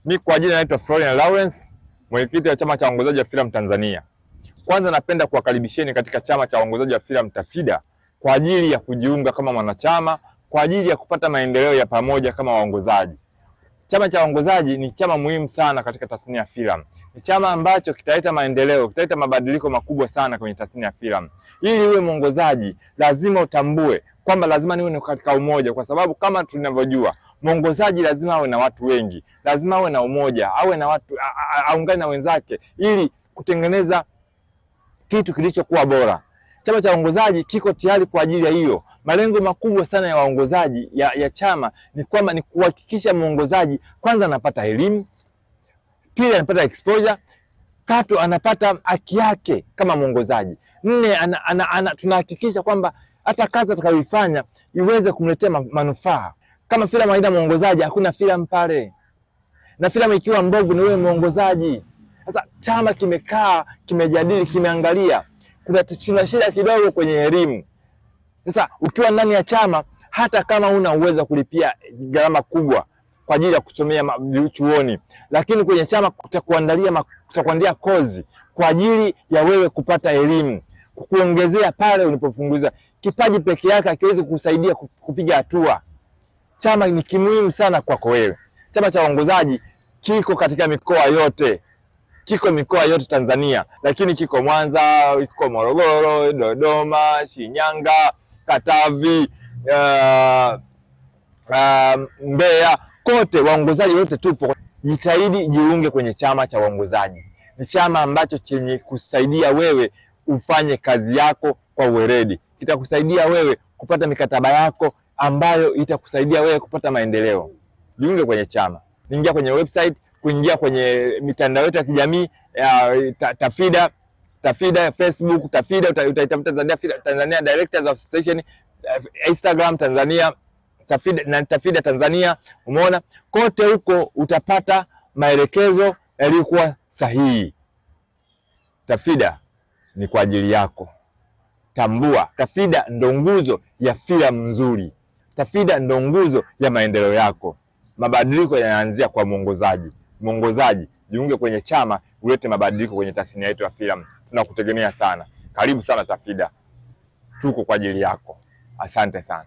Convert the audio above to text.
Mimi kwa jina naitwa Florian Lawrence, mwenyekiti wa chama cha waongozaji wa filamu Tanzania. Kwanza napenda kuwakaribisheni katika chama cha waongozaji wa filamu Tafida kwa ajili ya kujiunga kama mwanachama, kwa ajili ya kupata maendeleo ya pamoja kama waongozaji. Chama cha waongozaji ni chama muhimu sana katika tasnia ya filamu. Ni chama ambacho kitaleta maendeleo, kitaleta mabadiliko makubwa sana kwenye tasnia ya filamu. Ili uwe mwongozaji, lazima utambue kwamba lazima niwe katika umoja, kwa sababu kama tunavyojua, mwongozaji lazima awe na watu wengi, lazima awe na umoja, awe na watu, aungane na wenzake ili kutengeneza kitu kilichokuwa bora. Chama cha waongozaji kiko tayari kwa ajili ya hiyo. Malengo makubwa sana ya waongozaji ya chama ni kwamba ni kuhakikisha mwongozaji kwanza anapata elimu, pili anapata exposure, tatu anapata haki yake kama mwongozaji, nne tunahakikisha kwamba hata kazi atakayoifanya iweze kumletea manufaa. Kama filamu haina mwongozaji, hakuna filamu pale. Na filamu ikiwa mbovu, ni wewe mwongozaji. Sasa chama kimekaa, kimejadili, kimeangalia kuna shida kidogo kwenye elimu. Sasa ukiwa ndani ya chama, hata kama una uwezo kulipia gharama kubwa kwa ajili ya kusomea chuoni, lakini kwenye chama kutakuandalia kozi kwa ajili ya wewe kupata elimu, kukuongezea pale ulipopunguza. Kipaji peke yake hakiwezi kukusaidia kupiga hatua. Chama ni kimuhimu sana kwako wewe. Chama cha waongozaji kiko katika mikoa yote. Kiko mikoa yote Tanzania, lakini kiko Mwanza, kiko Morogoro, Dodoma, Shinyanga, Katavi, Mbeya, kote waongozaji wote tupo. Jitahidi jiunge kwenye chama cha waongozaji. Ni chama ambacho chenye kusaidia wewe ufanye kazi yako kwa uweledi. Kitakusaidia wewe kupata mikataba yako ambayo itakusaidia wewe kupata maendeleo. Jiunge kwenye chama. Ingia kwenye website, kuingia kwenye mitandao yetu ya kijamii Tafida Facebook, Tafida utaitafuta Tanzania Directors Association, Instagram Tanzania Tafida Tanzania. Umeona, kote huko utapata maelekezo yaliyokuwa sahihi. Tafida ni kwa ajili yako. Tambua, Tafida ndo nguzo ya filamu nzuri. Tafida ndo nguzo ya maendeleo yako. Mabadiliko yanaanzia kwa mwongozaji. Mwongozaji, jiunge kwenye chama, ulete mabadiliko kwenye tasnia yetu ya filamu. Tunakutegemea sana. Karibu sana Tafida. Tuko kwa ajili yako. Asante sana.